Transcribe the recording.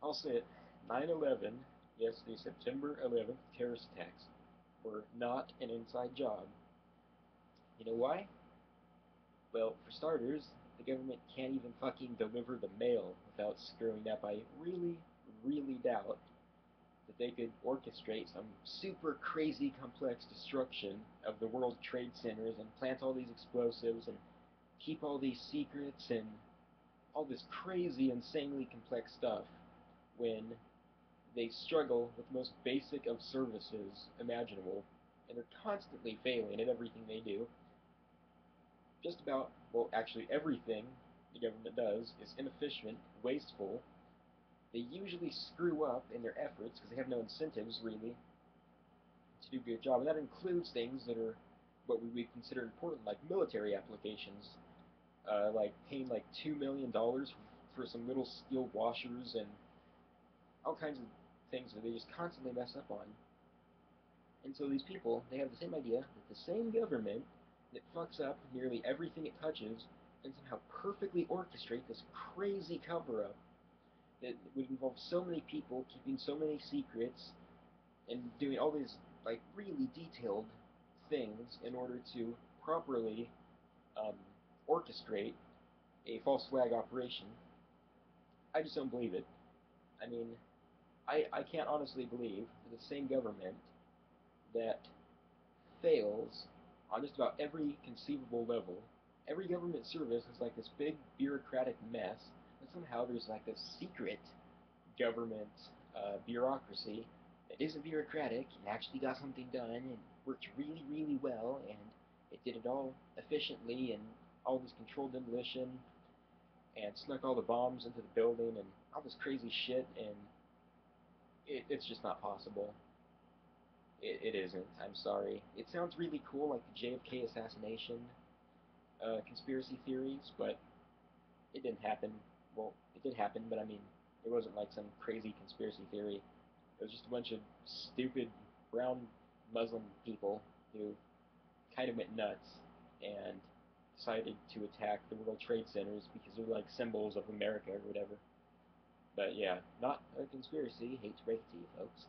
I'll say it. 9/11, yes, the September 11th terrorist attacks were not an inside job. You know why? Well, for starters, the government can't even fucking deliver the mail without screwing up. I really, really doubt that they could orchestrate some super crazy complex destruction of the World Trade Centers and plant all these explosives and keep all these secrets and all this crazy, insanely complex stuff when they struggle with the most basic of services imaginable, and they're constantly failing at everything they do. Just about, well, actually everything the government does is inefficient, wasteful. They usually screw up in their efforts because they have no incentives, really, to do a good job. And that includes things that are what we would consider important, like military applications, like paying like $2 million for some little steel washers and all kinds of things that they just constantly mess up on. And so these people, they have the same idea that the same government that fucks up nearly everything it touches can somehow perfectly orchestrate this crazy cover-up that would involve so many people keeping so many secrets and doing all these like really detailed things in order to properly um, orchestrate a false flag operation. I just don't believe it. I mean, I can't honestly believe that the same government that fails on just about every conceivable level. Every government service is like this big bureaucratic mess, and somehow there's like this secret government bureaucracy that isn't bureaucratic and actually got something done and worked really, really well, and it did it all efficiently and all this controlled demolition and snuck all the bombs into the building and all this crazy shit, and it's just not possible. It isn't. I'm sorry. It sounds really cool, like the JFK assassination conspiracy theories, but it didn't happen. Well, it did happen, but I mean, it wasn't like some crazy conspiracy theory. It was just a bunch of stupid brown Muslim people who kind of went nuts and decided to attack the World Trade Centers because they're like symbols of America or whatever. But yeah, not a conspiracy. Hate to break it to you, folks.